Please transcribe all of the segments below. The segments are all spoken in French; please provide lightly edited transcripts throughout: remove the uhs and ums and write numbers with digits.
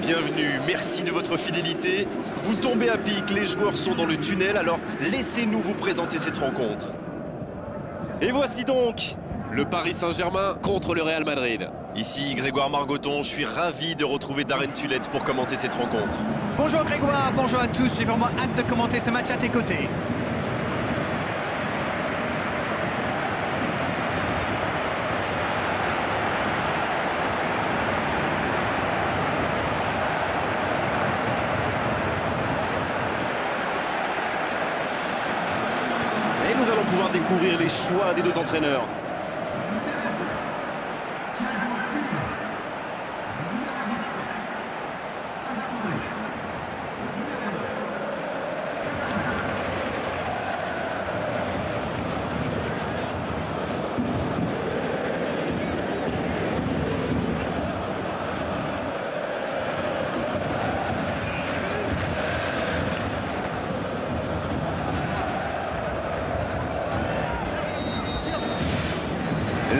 bienvenue, merci de votre fidélité. Vous tombez à pic, les joueurs sont dans le tunnel, alors laissez-nous vous présenter cette rencontre. Et voici donc le Paris Saint-Germain contre le Real Madrid. Ici Grégoire Margoton, je suis ravi de retrouver Darren Tulette pour commenter cette rencontre. Bonjour Grégoire, bonjour à tous, j'ai vraiment hâte de commenter ce match à tes côtés. Et nous allons pouvoir découvrir les choix des deux entraîneurs.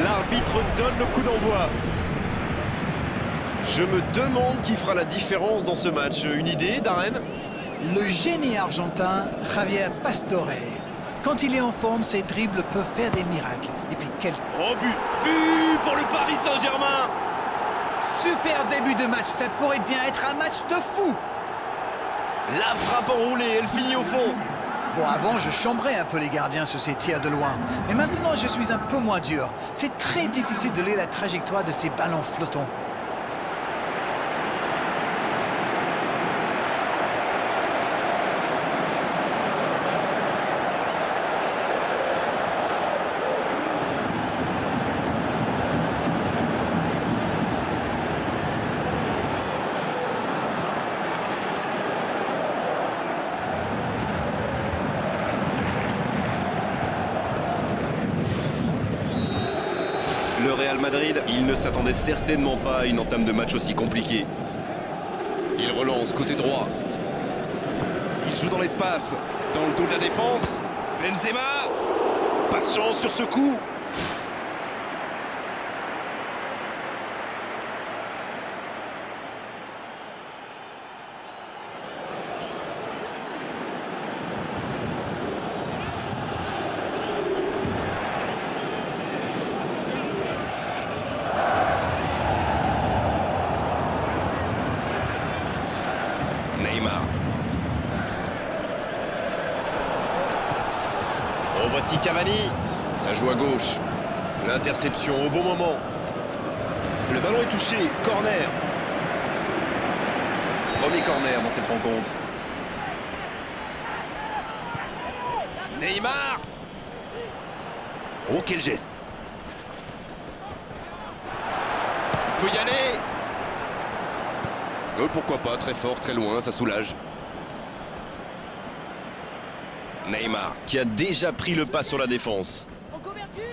L'arbitre donne le coup d'envoi. Je me demande qui fera la différence dans ce match. Une idée, Darren? Le génie argentin Javier Pastore. Quand il est en forme, ses dribbles peuvent faire des miracles. Et puis quel... Oh, but pour le Paris Saint-Germain! Super début de match, ça pourrait bien être un match de fou. La frappe enroulée, elle finit au fond. Bon, avant, je chambrais un peu les gardiens sur ces tirs de loin. Mais maintenant, je suis un peu moins dur. C'est très difficile de lire la trajectoire de ces ballons flottants. Le Real Madrid, il ne s'attendait certainement pas à une entame de match aussi compliquée. Il relance côté droit. Il joue dans l'espace, dans le dos de la défense. Benzema! Pas de chance sur ce coup. Neymar. Oh, voici Cavani. Ça joue à gauche. L'interception au bon moment. Le ballon est touché. Corner. Premier corner dans cette rencontre. Neymar. Oh, quel geste. Il peut y aller. Pourquoi pas, très fort, très loin, ça soulage. Neymar, qui a déjà pris le pas sur la défense. En couverture.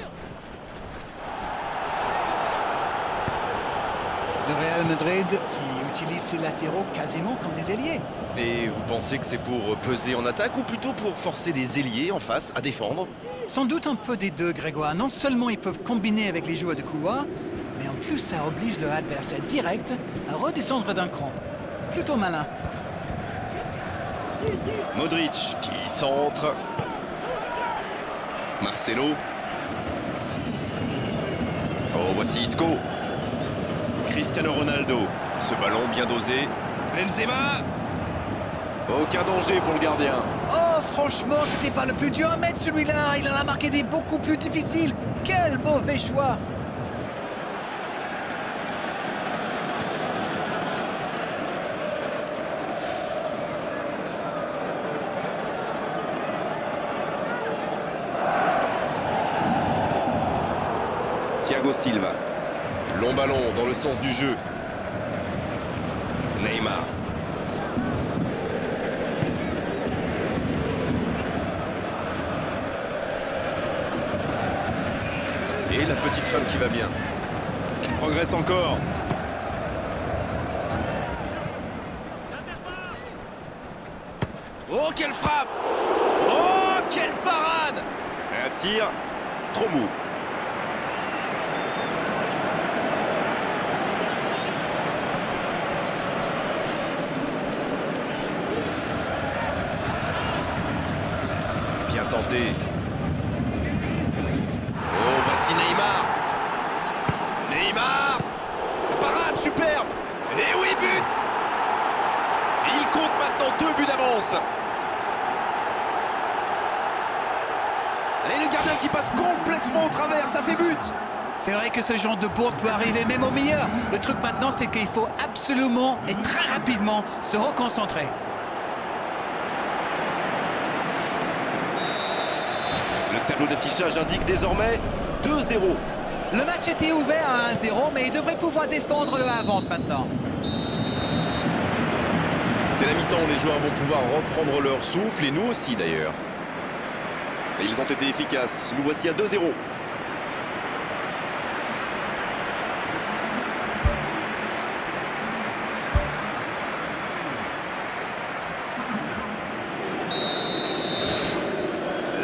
Le Real Madrid qui utilise ses latéraux quasiment comme des ailiers. Et vous pensez que c'est pour peser en attaque ou plutôt pour forcer les ailiers en face à défendre? Sans doute un peu des deux, Grégoire. Non seulement ils peuvent combiner avec les joueurs de couloir, mais en plus ça oblige leur adversaire direct à redescendre d'un cran. Plutôt malin. Modric qui centre. Marcelo. Oh, voici Isco. Cristiano Ronaldo. Ce ballon bien dosé. Benzema. Aucun danger pour le gardien. Oh, franchement, c'était pas le plus dur à mettre celui-là. Il en a marqué des beaucoup plus difficiles. Quel mauvais choix. Thiago Silva. Long ballon dans le sens du jeu. Neymar. Et la petite femme qui va bien. Il progresse encore. Oh, quelle frappe! Oh, quelle parade! Un tir trop mou. tenter. Oh, voici Neymar. Neymar. Parade, superbe. Et oui, but. Et il compte maintenant 2 buts d'avance. Et le gardien qui passe complètement au travers, ça fait but. C'est vrai que ce genre de bourde peut arriver même au meilleur. Le truc maintenant, c'est qu'il faut absolument et très rapidement se reconcentrer. Le tableau d'affichage indique désormais 2-0. Le match était ouvert à 1-0, mais il devrait pouvoir défendre le avance maintenant. C'est la mi-temps, les joueurs vont pouvoir reprendre leur souffle, et nous aussi d'ailleurs. Et ils ont été efficaces. Nous voici à 2-0.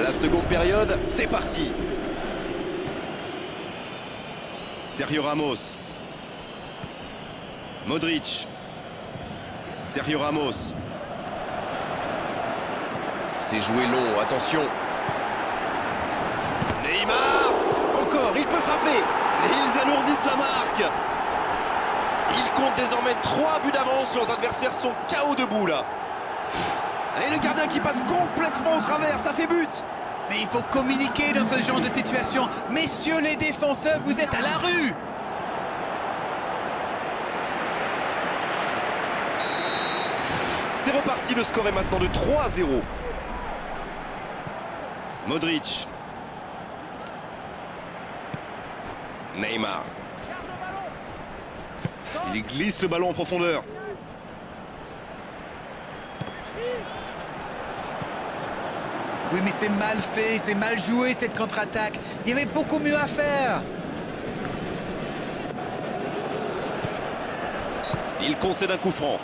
La seconde période, c'est parti. Sergio Ramos. Modric. Sergio Ramos. C'est joué long, attention. Neymar. Encore, il peut frapper. Et ils alourdissent la marque. Ils comptent désormais 3 buts d'avance. Leurs adversaires sont KO debout là. Et le gardien qui passe complètement au travers, ça fait but. Mais il faut communiquer dans ce genre de situation. Messieurs les défenseurs, vous êtes à la rue. C'est reparti, le score est maintenant de 3-0. Modric. Neymar. Il glisse le ballon en profondeur. Oui, mais c'est mal fait, c'est mal joué cette contre-attaque. Il y avait beaucoup mieux à faire. Il concède un coup franc.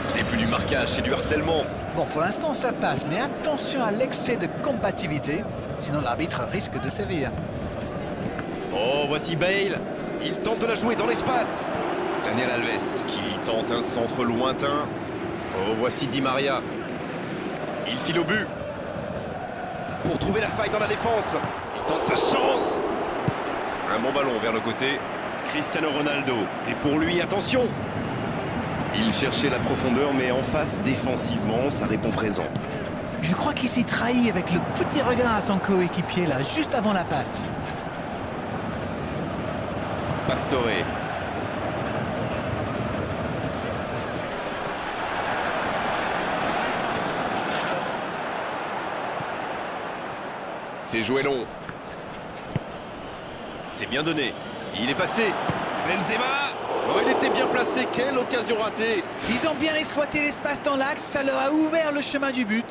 Ce n'est plus du marquage, c'est du harcèlement. Bon, pour l'instant, ça passe, mais attention à l'excès de combativité, sinon l'arbitre risque de sévir. Oh, voici Bale. Il tente de la jouer dans l'espace. Daniel Alves qui tente un centre lointain. Oh, voici Di Maria. Il file au but. Pour trouver la faille dans la défense. Il tente sa chance. Un bon ballon vers le côté. Cristiano Ronaldo. Et pour lui, attention. Il cherchait la profondeur, mais en face, défensivement, ça répond présent. Je crois qu'il s'y trahit avec le petit regard à son coéquipier, là, juste avant la passe. Pastore. C'est joué long. C'est bien donné. Il est passé. Benzema. Oh, il était bien placé. Quelle occasion ratée. Ils ont bien exploité l'espace dans l'axe, ça leur a ouvert le chemin du but.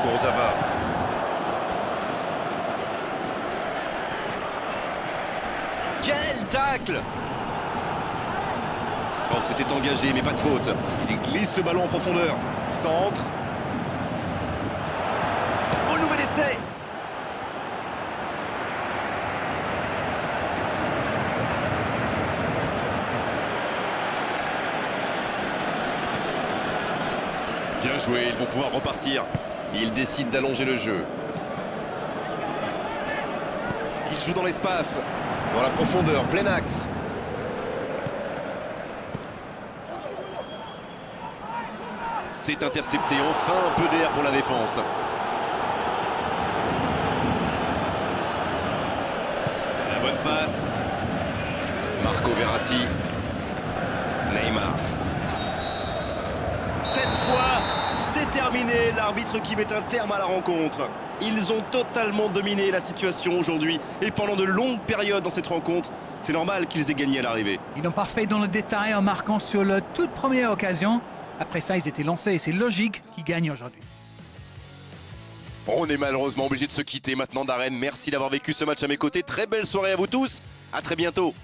Kurzawa. Quel tacle! Oh, c'était engagé, mais pas de faute. Il glisse le ballon en profondeur. Centre. Oh, nouvel essai! Bien joué, ils vont pouvoir repartir. Ils décident d'allonger le jeu. Il joue dans l'espace. Dans la profondeur, plein axe. C'est intercepté, enfin un peu d'air pour la défense. La bonne passe. Marco Verratti. Neymar. Cette fois, c'est terminé. L'arbitre qui met un terme à la rencontre. Ils ont totalement dominé la situation aujourd'hui et pendant de longues périodes dans cette rencontre, c'est normal qu'ils aient gagné à l'arrivée. Ils n'ont pas fait dans le détail en marquant sur leur toute première occasion. Après ça, ils étaient lancés et c'est logique qu'ils gagnent aujourd'hui. On est malheureusement obligé de se quitter maintenant, Darren. Merci d'avoir vécu ce match à mes côtés. Très belle soirée à vous tous. À très bientôt.